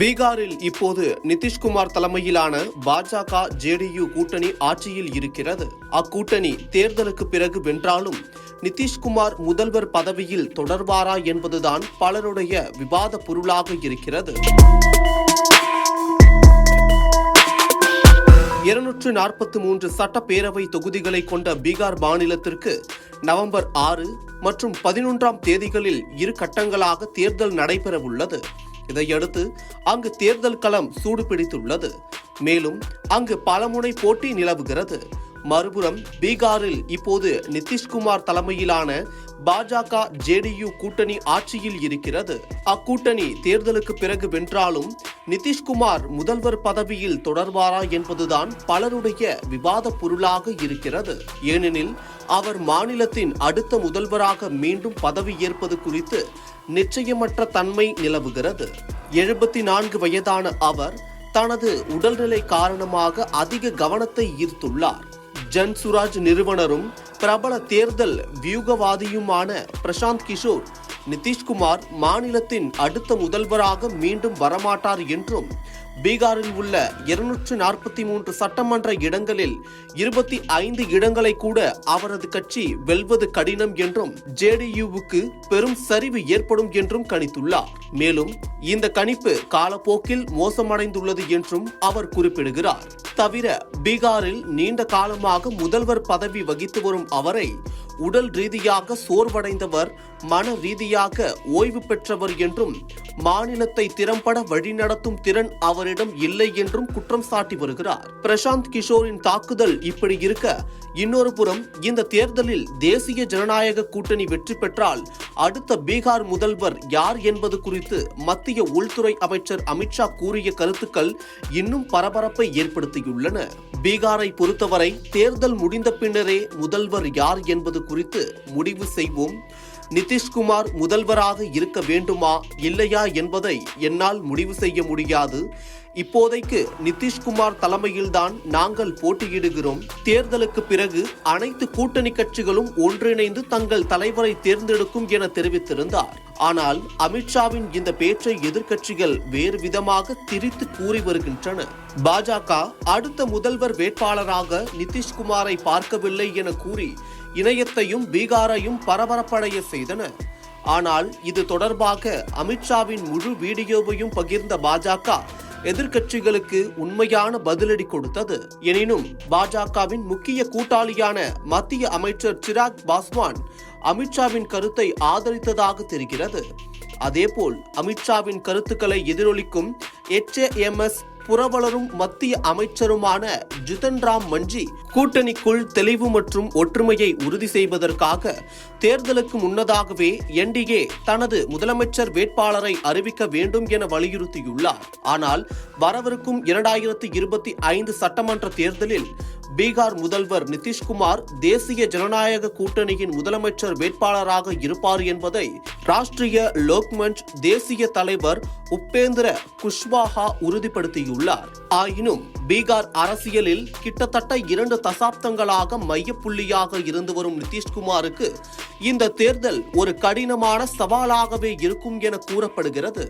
பீகாரில் இப்போது நிதிஷ்குமார் தலைமையிலான பாஜக ஜேடியு கூட்டணி ஆட்சியில் இருக்கிறது. அக்கூட்டணி தேர்தலுக்கு பிறகு வென்றாலும் நிதிஷ்குமார் முதல்வர் பதவியில் தொடர்வாரா என்பதுதான் பலருடைய விவாத பொருளாக இருக்கிறது. 243 சட்டப்பேரவை தொகுதிகளை கொண்ட பீகார் மாநிலத்திற்கு நவம்பர் 6 மற்றும் 11ஆம் தேதிகளில் 2 கட்டங்களாக தேர்தல் நடைபெறவுள்ளது. இதையடுத்து அங்கு தேர்தல் களம் சூடுபிடித்துள்ளது. மேலும் அங்கு பலமுனை போட்டி நிலவுகிறது. மறுபுறம் பீகாரில் இப்போது நிதிஷ்குமார் தலைமையிலான பாஜக ஜேடியு கூட்டணி ஆட்சியில் இருக்கிறது. அக்கூட்டணி தேர்தலுக்கு பிறகு வென்றாலும் நிதிஷ்குமார் முதல்வர் பதவியில் தொடர்வாரா என்பதுதான் பலருடைய விவாத பொருளாக இருக்கிறது. ஏனெனில் அவர் மாநிலத்தின் அடுத்த முதல்வராக மீண்டும் பதவி ஏற்பது குறித்து நிச்சயமற்ற தன்மை நிலவுகிறது. 74 வயதான அவர் தனது உடல்நிலை காரணமாக அதிக கவனத்தை ஈர்த்துள்ளார். ஜன்சுராஜ் நிறுவனரும் பிரபல தேர்தல் வியூகவாதியுமான பிரசாந்த் கிஷோர் நிதிஷ்குமார் மாநிலத்தின் அடுத்த முதல்வராக மீண்டும் வரமாட்டார் என்றும், பீகாரில் உள்ள 243 சட்டமன்ற இடங்களில் 25 இடங்களை கூட அவரது கட்சி வெல்வது கடினம் என்றும், ஜேடியுவுக்கு பெரும் சரிவு ஏற்படும் என்றும் கணித்துள்ளார். மேலும் இந்த கணிப்பு காலப்போக்கில் மோசமடைந்துள்ளது என்றும் அவர் குறிப்பிடுகிறார். தவிர பீகாரில் நீண்ட காலமாக முதல்வர் பதவி வகித்து வரும் அவரை உடல் ரீதியாக சோர்வடைந்தவர், மன ரீதியாக ஓய்வு பெற்றவர் என்றும், மாநிலத்தை திறம்பட வழிநடத்தும் திறன் அவரிடம் இல்லை என்றும் குற்றம் சாட்டி வருகிறார். பிரசாந்த் கிஷோரின் தாக்குதல் இப்படி இருக்க, இன்னொரு புறம் இந்த தேர்தலில் தேசிய ஜனநாயக கூட்டணி வெற்றி பெற்றால் அடுத்த பீகார் முதல்வர் யார் என்பது குறித்து மத்திய உள்துறை அமைச்சர் அமித்ஷா கூறிய கருத்துக்கள் இன்னும் பரபரப்பை ஏற்படுத்தியுள்ளன. பீகாரை பொறுத்தவரை தேர்தல் முடிந்த பின்னரே முதல்வர் யார் என்பது குறித்து முடிவு செய்வோம். நிதிஷ்குமார் முதல்வராக இருக்க வேண்டுமா இல்லையா என்பதை என்னால் முடிவு செய்ய முடியாது. இப்போதைக்கு நிதிஷ்குமார் தலைமையில்தான் நாங்கள் போட்டியிடுகிறோம். தேர்தலுக்கு பிறகு அனைத்து கூட்டணி கட்சிகளும் ஒன்றிணைந்து தங்கள் தலைவரை தேர்ந்தெடுக்கும் என தெரிவித்திருந்தார். ஆனால் அமித்ஷாவின் இந்த பேச்சை எதிர்க்கட்சிகள் வேறு விதமாக திரித்து கூறி வருகின்றன. பாஜக அடுத்த முதல்வர் வேட்பாளராக நிதிஷ்குமாரை பார்க்கவில்லை என கூறி இணையத்தையும் பீகாரையும் பரபரப்படைய செய்தன. ஆனால் இது தொடர்பாக அமித்ஷாவின் முழு வீடியோவையும் பகிர்ந்த பாஜக எதிர்க்கட்சிகளுக்கு உண்மையான பதிலடி கொடுத்தது. எனினும் பாஜகவின் முக்கிய கூட்டாளியான மத்திய அமைச்சர் சிராக் பாஸ்வான் அமித்ஷாவின் கருத்தை ஆதரித்ததாக தெரிகிறது. அதேபோல் அமித்ஷாவின் கருத்துக்களை எதிரொலிக்கும் HAMS புரவலரும் மத்திய அமைச்சருமான ஜிதன் ராம் மஞ்சி கூட்டணிக்குள் தெளிவு மற்றும் ஒற்றுமையை உறுதி செய்வதற்காக தேர்தலுக்கு முன்னதாகவே NDA தனது முதலமைச்சர் வேட்பாளரை அறிவிக்க வேண்டும் என வலியுறுத்தியுள்ளார். ஆனால் வரவிருக்கும் 2025 சட்டமன்ற தேர்தலில் பீகார் முதல்வர் நிதிஷ்குமார் தேசிய ஜனநாயக கூட்டணியின் முதலமைச்சர் வேட்பாளராக இருப்பார் என்பதை ராஷ்டிரிய லோக்மஞ்ச் தேசிய தலைவர் உபேந்திர குஷ்வாஹா உறுதிப்படுத்தியுள்ளார். ஆயினும் பீகார் அரசியலில் கிட்டத்தட்ட 2 தசாப்தங்களாக மையப்புள்ளியாக இருந்து வரும் நிதிஷ்குமாருக்கு இந்த தேர்தல் ஒரு கடினமான சவாலாகவே இருக்கும் என கூறப்படுகிறது.